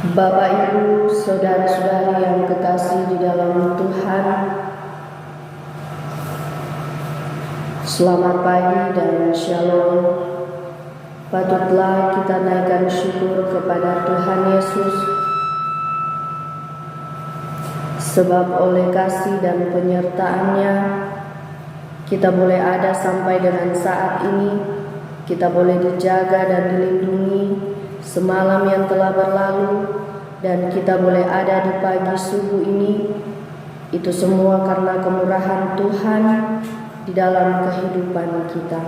Bapak, Ibu, saudara-saudari yang kekasih di dalam Tuhan, selamat pagi dan shalom. Patutlah kita naikkan syukur kepada Tuhan Yesus, sebab oleh kasih dan penyertaan-Nya kita boleh ada sampai dengan saat ini. Kita boleh dijaga dan dilindungi semalam yang telah berlalu, dan kita boleh ada di pagi subuh ini. Itu semua karena kemurahan Tuhan di dalam kehidupan kita.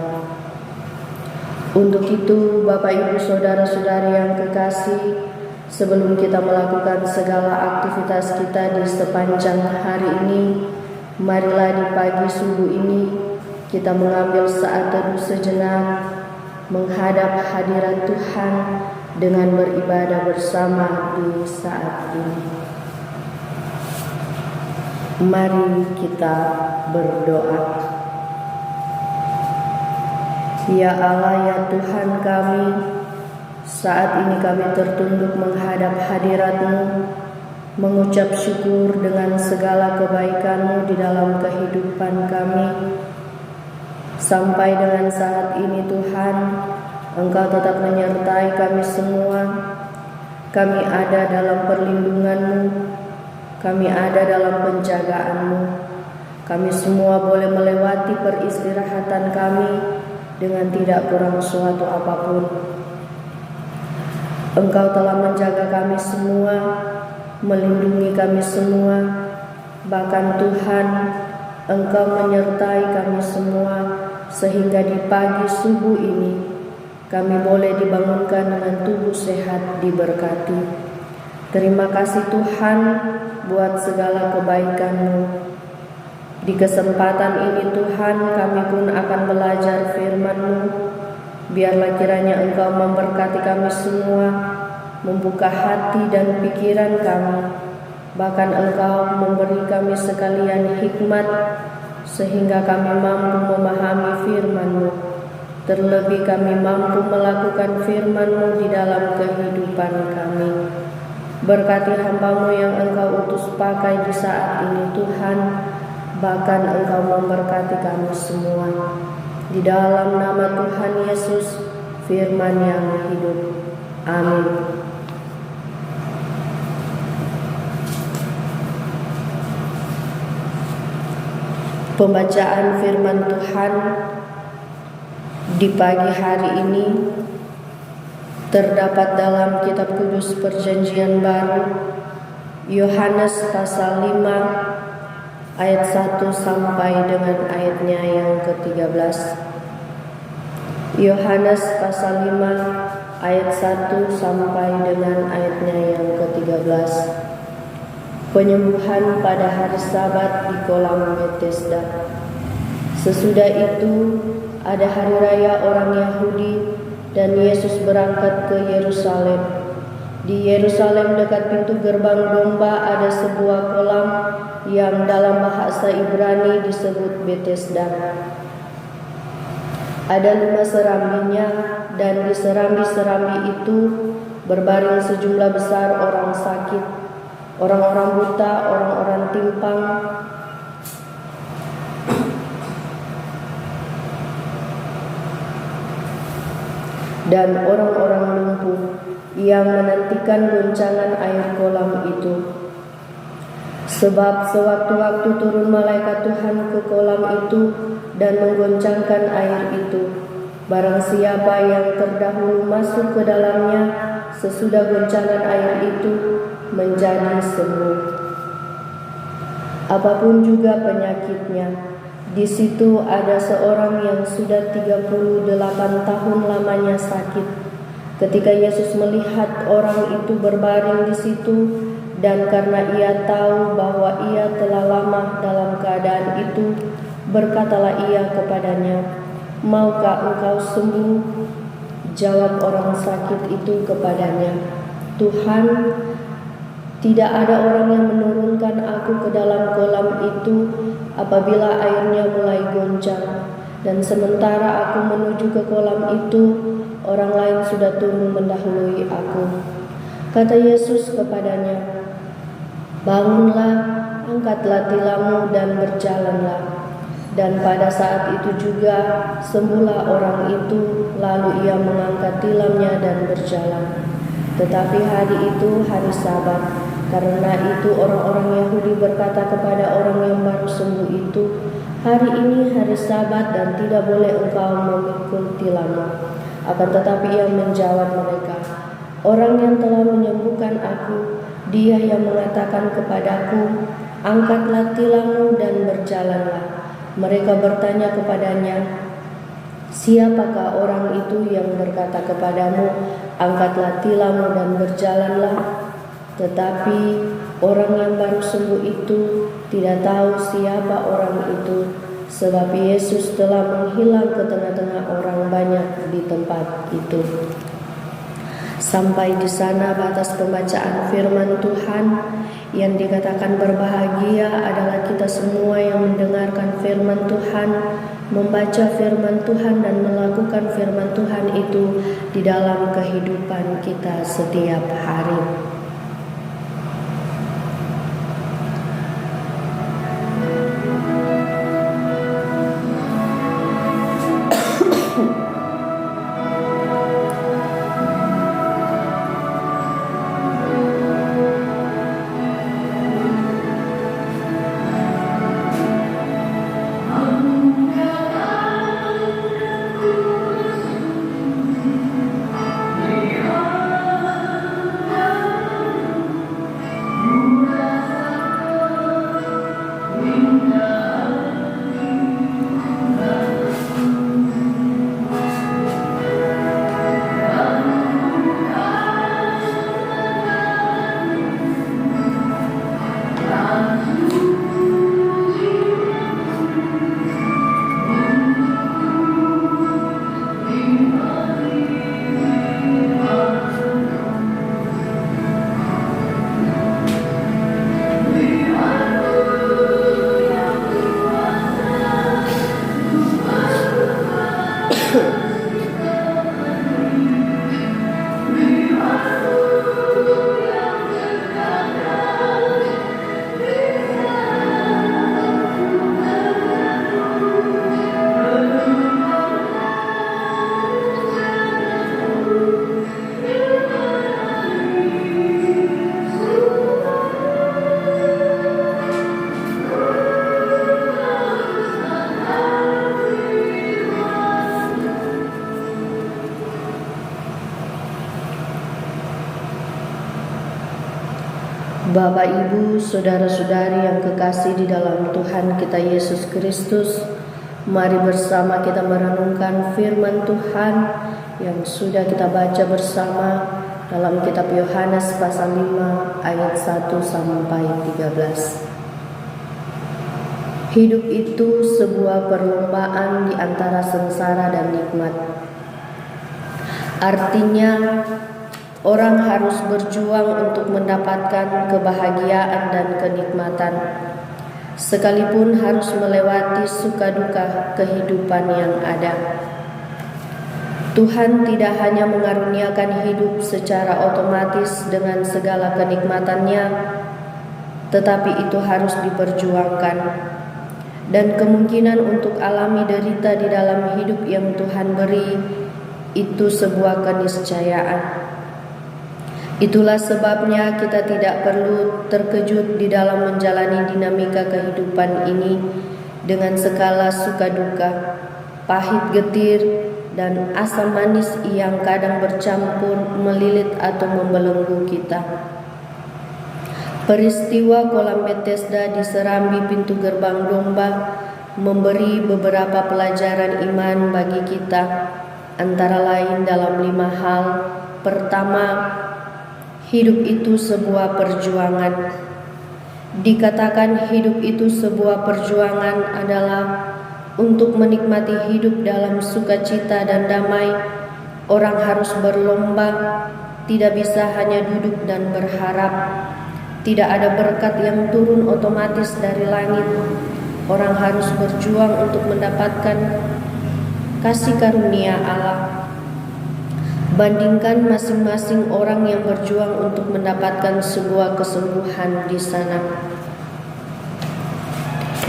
Untuk itu, Bapak, Ibu, saudara-saudari yang kekasih, sebelum kita melakukan segala aktivitas kita di sepanjang hari ini, marilah di pagi subuh ini kita mengambil saat teduh sejenak, menghadap hadirat Tuhan dengan beribadah bersama di saat ini. Mari kita berdoa. Ya Allah, ya Tuhan kami, saat ini kami tertunduk menghadap hadirat-Mu, mengucap syukur dengan segala kebaikan-Mu di dalam kehidupan kami. Sampai dengan saat ini Tuhan, Engkau tetap menyertai kami semua. Kami ada dalam perlindungan-Mu, kami ada dalam penjagaan-Mu. Kami semua boleh melewati peristirahatan kami dengan tidak kurang suatu apapun. Engkau telah menjaga kami semua, melindungi kami semua. Bahkan Tuhan, Engkau menyertai kami semua, sehingga di pagi subuh ini kami boleh dibangunkan dengan tubuh sehat, diberkati. Terima kasih Tuhan buat segala kebaikan-Mu. Di kesempatan ini Tuhan, kami pun akan belajar firman-Mu. Biarlah kiranya Engkau memberkati kami semua, membuka hati dan pikiran kami. Bahkan Engkau memberi kami sekalian hikmat, sehingga kami mampu memahami firman-Mu. Terlebih kami mampu melakukan firman-Mu di dalam kehidupan kami. Berkati hamba-Mu yang Engkau utus pakai di saat ini Tuhan. Bahkan Engkau memberkati kami semua. Di dalam nama Tuhan Yesus, firman yang hidup. Amin. Pembacaan firman Tuhan di pagi hari ini terdapat dalam Kitab Kudus Perjanjian Baru, Yohanes pasal 5 ayat 1 sampai dengan ayatnya yang ke-13. Yohanes pasal 5 ayat 1 sampai dengan ayatnya yang ke-13. Penyembuhan pada hari Sabat di kolam Betesda. Sesudah itu ada hari raya orang Yahudi dan Yesus berangkat ke Yerusalem. Di Yerusalem dekat pintu gerbang domba ada sebuah kolam yang dalam bahasa Ibrani disebut Betesda. Ada 5 serambinya, dan di serambi-serambi itu berbaring sejumlah besar orang sakit, orang-orang buta, orang-orang timpang, dan orang-orang lumpuh yang menantikan goncangan air kolam itu. Sebab sewaktu-waktu turun malaikat Tuhan ke kolam itu dan menggoncangkan air itu. Barang siapa yang terdahulu masuk ke dalamnya sesudah goncangan air itu menjadi sembuh. Apapun juga penyakitnya, di situ ada seorang yang sudah 38 tahun lamanya sakit. Ketika Yesus melihat orang itu berbaring di situ, dan karena ia tahu bahwa ia telah lama dalam keadaan itu, berkatalah ia kepadanya, "Maukah engkau sembuh?" Jawab orang sakit itu kepadanya, "Tuhan, tidak ada orang yang menurunkan aku ke dalam kolam itu apabila airnya mulai goncang. Dan sementara aku menuju ke kolam itu, orang lain sudah turun mendahului aku." Kata Yesus kepadanya, "Bangunlah, angkatlah tilammu dan berjalanlah." Dan pada saat itu juga sembuhlah orang itu, lalu ia mengangkat tilamnya dan berjalan. Tetapi hari itu hari Sabat. Karena itu orang-orang Yahudi berkata kepada orang yang baru sembuh itu, "Hari ini hari Sabat dan tidak boleh engkau memikul tilammu." Akan tetapi ia menjawab mereka, "Orang yang telah menyembuhkan aku, Dia yang mengatakan kepadaku, 'Angkatlah tilammu dan berjalanlah.'" Mereka bertanya kepadanya, "Siapakah orang itu yang berkata kepadamu, 'Angkatlah tilammu dan berjalanlah'?" Tetapi orang yang baru sembuh itu tidak tahu siapa orang itu, sebab Yesus telah menghilang ke tengah-tengah orang banyak di tempat itu. Sampai di sana batas pembacaan firman Tuhan. Yang dikatakan berbahagia adalah kita semua yang mendengarkan firman Tuhan, membaca firman Tuhan dan melakukan firman Tuhan itu di dalam kehidupan kita setiap hari. Bapak, Ibu, saudara-saudari yang kekasih di dalam Tuhan kita Yesus Kristus, mari bersama kita merenungkan firman Tuhan yang sudah kita baca bersama dalam kitab Yohanes pasal 5 ayat 1 sampai 13. Hidup itu sebuah perlombaan di antara sengsara dan nikmat. Artinya, orang harus berjuang untuk mendapatkan kebahagiaan dan kenikmatan, sekalipun harus melewati suka duka kehidupan yang ada. Tuhan tidak hanya mengaruniakan hidup secara otomatis dengan segala kenikmatannya, tetapi itu harus diperjuangkan. Dan kemungkinan untuk alami derita di dalam hidup yang Tuhan beri, itu sebuah keniscayaan. Itulah sebabnya kita tidak perlu terkejut di dalam menjalani dinamika kehidupan ini dengan segala suka duka, pahit getir, dan asam manis yang kadang bercampur melilit atau membelenggu kita. Peristiwa kolam Bethesda di serambi pintu gerbang domba memberi beberapa pelajaran iman bagi kita, antara lain dalam 5 hal. Pertama, hidup itu sebuah perjuangan. Dikatakan hidup itu sebuah perjuangan adalah untuk menikmati hidup dalam sukacita dan damai. Orang harus berlomba, tidak bisa hanya duduk dan berharap. Tidak ada berkat yang turun otomatis dari langit. Orang harus berjuang untuk mendapatkan kasih karunia Allah. Bandingkan masing-masing orang yang berjuang untuk mendapatkan sebuah kesembuhan di sana.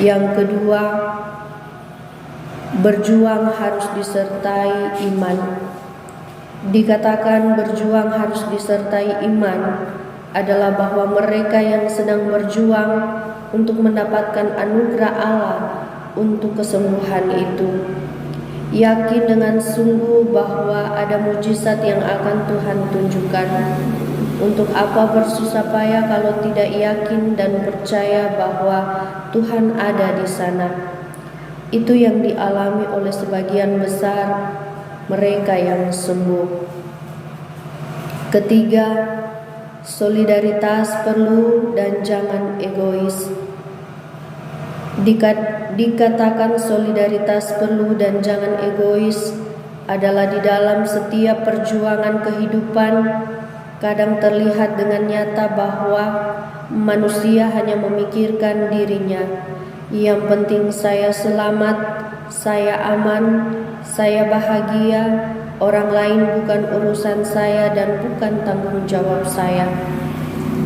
Yang kedua, berjuang harus disertai iman. Dikatakan berjuang harus disertai iman adalah bahwa mereka yang sedang berjuang untuk mendapatkan anugerah Allah untuk kesembuhan itu yakin dengan sungguh bahwa ada mujizat yang akan Tuhan tunjukkan. Untuk apa bersusah payah kalau tidak yakin dan percaya bahwa Tuhan ada di sana? Itu yang dialami oleh sebagian besar mereka yang sembuh. Ketiga, solidaritas perlu dan jangan egois. Dikatakan solidaritas perlu dan jangan egois adalah di dalam setiap perjuangan kehidupan kadang terlihat dengan nyata bahwa manusia hanya memikirkan dirinya. Yang penting saya selamat, saya aman, saya bahagia, orang lain bukan urusan saya dan bukan tanggung jawab saya.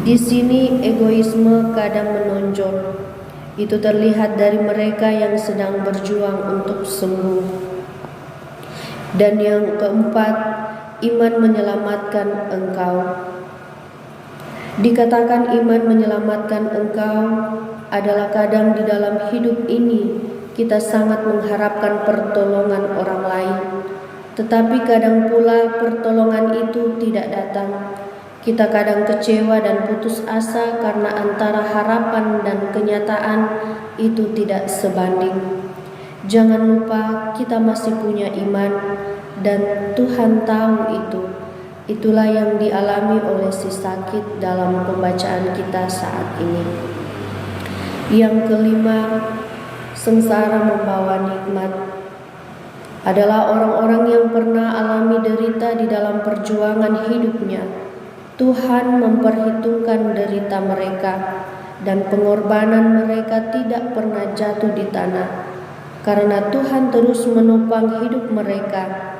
Di sini egoisme kadang menonjol. Itu terlihat dari mereka yang sedang berjuang untuk sembuh. Dan yang keempat, iman menyelamatkan engkau. Dikatakan iman menyelamatkan engkau adalah kadang di dalam hidup ini kita sangat mengharapkan pertolongan orang lain, tetapi kadang pula pertolongan itu tidak datang. Kita kadang kecewa dan putus asa karena antara harapan dan kenyataan itu tidak sebanding. Jangan lupa kita masih punya iman dan Tuhan tahu itu. Itulah yang dialami oleh si sakit dalam pembacaan kita saat ini. Yang kelima, sengsara membawa nikmat. Adalah orang-orang yang pernah alami derita di dalam perjuangan hidupnya. Tuhan memperhitungkan derita mereka dan pengorbanan mereka tidak pernah jatuh di tanah. Karena Tuhan terus menopang hidup mereka,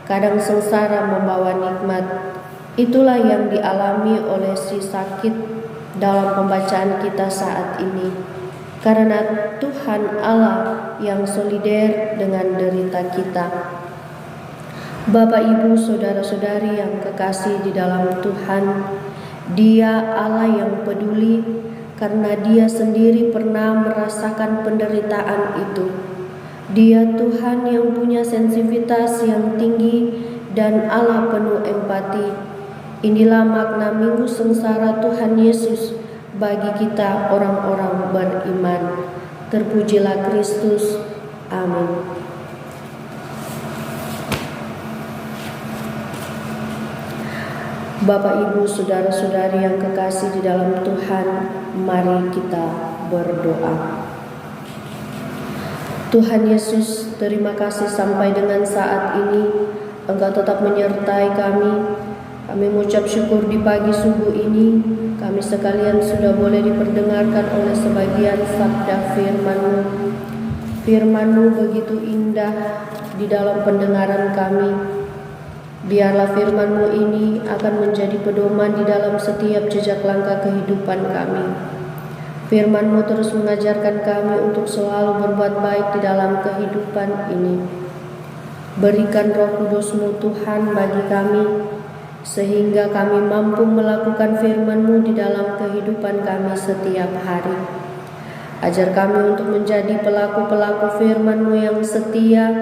kadang sengsara membawa nikmat. Itulah yang dialami oleh si sakit dalam pembacaan kita saat ini. Karena Tuhan Allah yang solider dengan derita kita. Bapak, Ibu, saudara-saudari yang kekasih di dalam Tuhan, Dia Allah yang peduli karena Dia sendiri pernah merasakan penderitaan itu. Dia Tuhan yang punya sensitivitas yang tinggi dan Allah penuh empati. Inilah makna Minggu Sengsara Tuhan Yesus bagi kita orang-orang beriman. Terpujilah Kristus. Amin. Bapak, Ibu, saudara-saudari yang kekasih di dalam Tuhan, mari kita berdoa. Tuhan Yesus, terima kasih sampai dengan saat ini Engkau tetap menyertai kami. Kami mengucap syukur di pagi subuh ini kami sekalian sudah boleh diperdengarkan oleh sebagian sabda firman-Mu. Firman-Mu begitu indah di dalam pendengaran kami. Biarlah firman-Mu ini akan menjadi pedoman di dalam setiap jejak langkah kehidupan kami. Firman-Mu terus mengajarkan kami untuk selalu berbuat baik di dalam kehidupan ini. Berikan Roh Kudus-Mu Tuhan bagi kami, sehingga kami mampu melakukan firman-Mu di dalam kehidupan kami setiap hari. Ajar kami untuk menjadi pelaku-pelaku firman-Mu yang setia,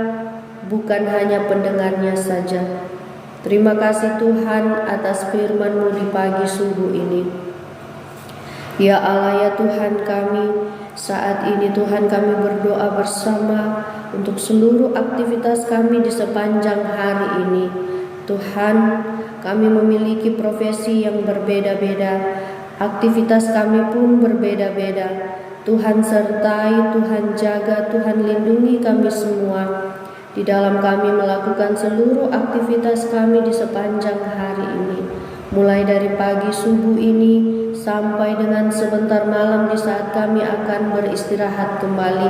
bukan hanya pendengarnya saja. Terima kasih Tuhan atas firman-Mu di pagi subuh ini. Ya Allah, ya Tuhan kami, saat ini Tuhan kami berdoa bersama untuk seluruh aktivitas kami di sepanjang hari ini. Tuhan, kami memiliki profesi yang berbeda-beda, aktivitas kami pun berbeda-beda. Tuhan sertai, Tuhan jaga, Tuhan lindungi kami semua di dalam kami melakukan seluruh aktivitas kami di sepanjang hari ini, mulai dari pagi subuh ini sampai dengan sebentar malam di saat kami akan beristirahat kembali.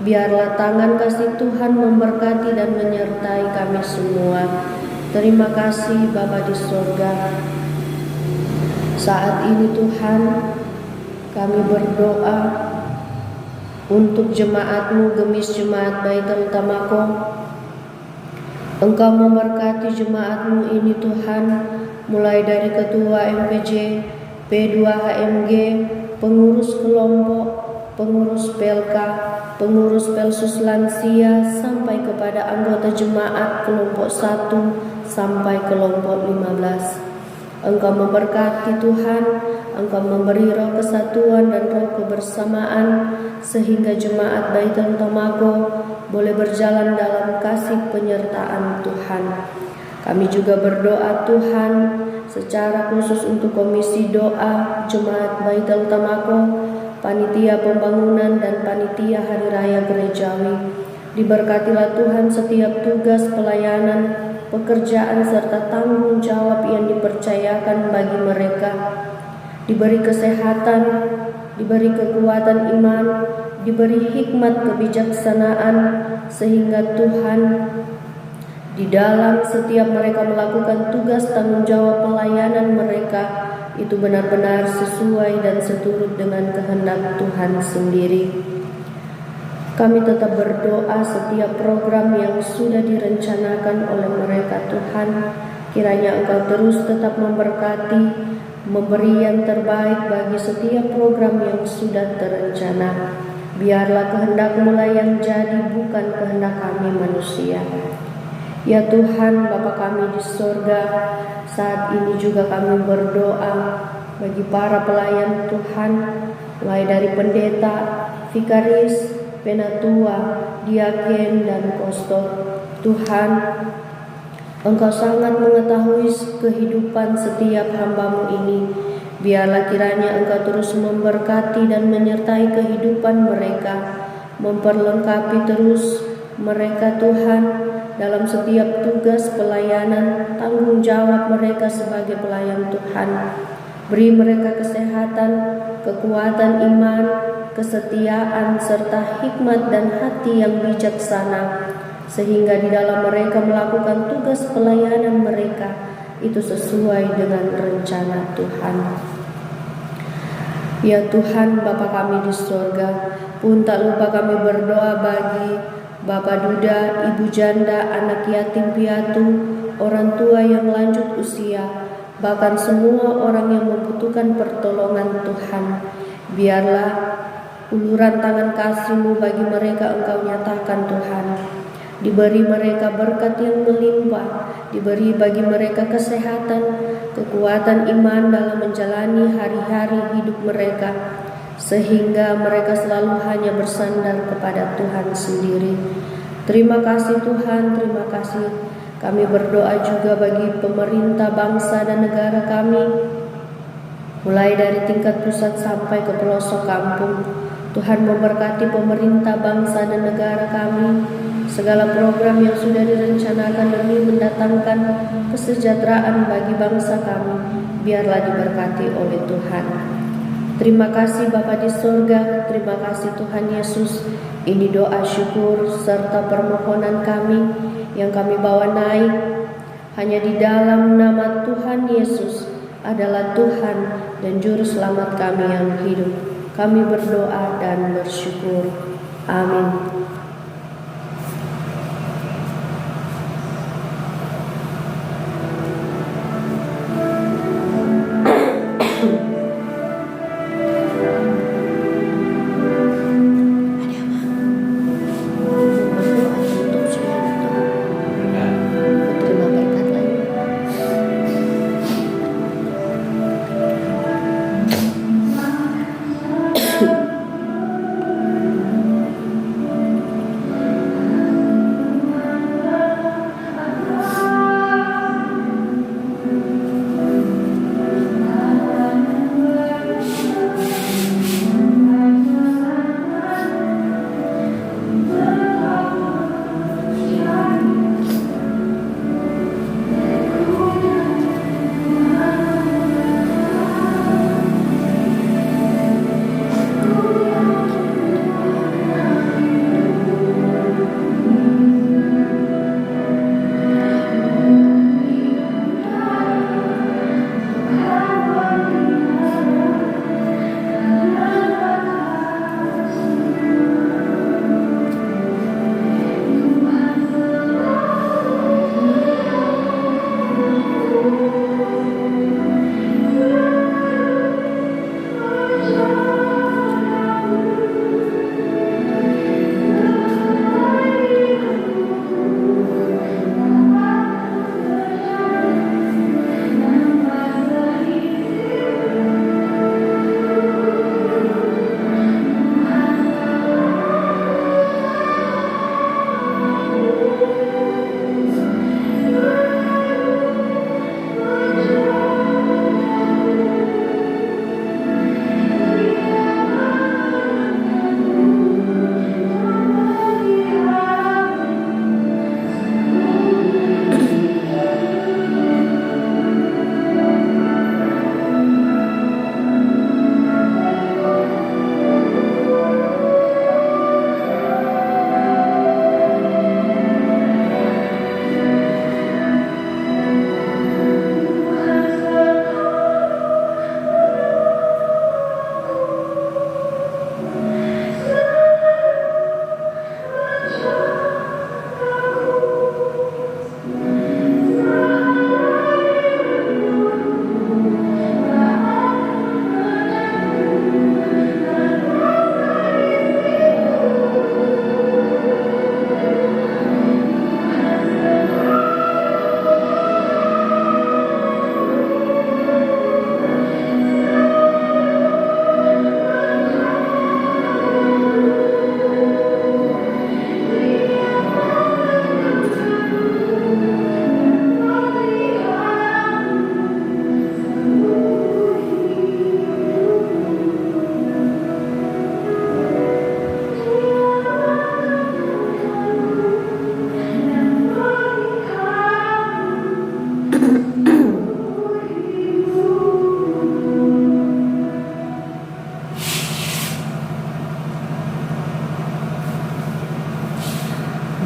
Biarlah tangan kasih Tuhan memberkati dan menyertai kami semua. Terima kasih Bapa di surga. Saat ini Tuhan, kami berdoa untuk jemaat-Mu, Gemis Jemaat Baitul Tamakoh. Engkau memberkati jemaat-Mu ini Tuhan, mulai dari Ketua MPJ, P2HMG, pengurus kelompok, pengurus PLK, pengurus Pelsus Lansia, sampai kepada anggota jemaat kelompok 1 sampai kelompok 15. Engkau memberkati Tuhan, Engkau memberi roh kesatuan dan roh kebersamaan, sehingga jemaat Baitul Tamakoh boleh berjalan dalam kasih penyertaan Tuhan. Kami juga berdoa Tuhan secara khusus untuk komisi doa jemaat Baitul Tamakoh, panitia pembangunan dan panitia hari raya gerejawi. Diberkatilah Tuhan setiap tugas pelayanan, pekerjaan serta tanggung jawab yang dipercayakan bagi mereka. Diberi kesehatan, diberi kekuatan iman, diberi hikmat kebijaksanaan, sehingga Tuhan di dalam setiap mereka melakukan tugas tanggung jawab pelayanan mereka itu benar-benar sesuai dan seturut dengan kehendak Tuhan sendiri. Kami tetap berdoa setiap program yang sudah direncanakan oleh mereka Tuhan, kiranya Engkau terus tetap memberkati, memberi yang terbaik bagi setiap program yang sudah terencana. Biarlah kehendak-Mu lah yang jadi, bukan kehendak kami manusia. Ya Tuhan, Bapa kami di surga, saat ini juga kami berdoa bagi para pelayan Tuhan, mulai dari pendeta, vikaris, penatua, diaken, dan kostor. Tuhan, Engkau sangat mengetahui kehidupan setiap hamba-Mu ini. Biarlah kiranya Engkau terus memberkati dan menyertai kehidupan mereka, memperlengkapi terus mereka Tuhan dalam setiap tugas pelayanan, tanggung jawab mereka sebagai pelayan Tuhan. Beri mereka kesehatan, kekuatan iman, kesetiaan, serta hikmat dan hati yang bijaksana, sehingga di dalam mereka melakukan tugas pelayanan mereka itu sesuai dengan rencana Tuhan. Ya Tuhan, Bapa kami di surga, pun tak lupa kami berdoa bagi Bapak duda, ibu janda, anak yatim piatu, orang tua yang lanjut usia, bahkan semua orang yang membutuhkan pertolongan Tuhan. Biarlah uluran tangan kasih-Mu bagi mereka Engkau nyatakan Tuhan. Diberi mereka berkat yang melimpah, diberi bagi mereka kesehatan, kekuatan iman dalam menjalani hari-hari hidup mereka, sehingga mereka selalu hanya bersandar kepada Tuhan sendiri. Terima kasih Tuhan, terima kasih. Kami berdoa juga bagi pemerintah bangsa dan negara kami, mulai dari tingkat pusat sampai ke pelosok kampung. Tuhan memberkati pemerintah bangsa dan negara kami, segala program yang sudah direncanakan demi mendatangkan kesejahteraan bagi bangsa kami, biarlah diberkati oleh Tuhan. Terima kasih Bapa di surga, terima kasih Tuhan Yesus. Ini doa syukur serta permohonan kami yang kami bawa naik hanya di dalam nama Tuhan Yesus adalah Tuhan dan Juru Selamat kami yang hidup. Kami berdoa dan bersyukur. Amin.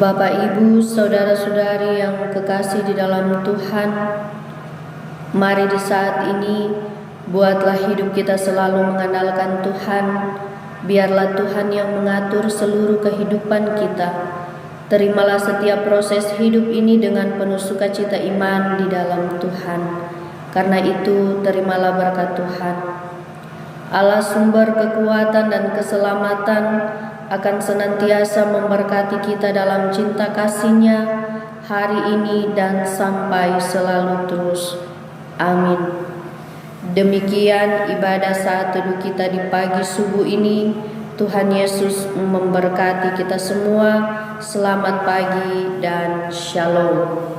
Bapak, Ibu, saudara-saudari yang kekasih di dalam Tuhan, mari di saat ini buatlah hidup kita selalu mengandalkan Tuhan. Biarlah Tuhan yang mengatur seluruh kehidupan kita. Terimalah setiap proses hidup ini dengan penuh sukacita iman di dalam Tuhan. Karena itu, terimalah berkat Tuhan. Allah sumber kekuatan dan keselamatan akan senantiasa memberkati kita dalam cinta kasih-Nya hari ini dan sampai selalu terus. Amin. Demikian ibadah saat teduh kita di pagi subuh ini. Tuhan Yesus memberkati kita semua. Selamat pagi dan shalom.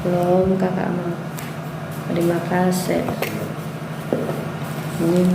Shalom kakak Am. Terima kasih. Ini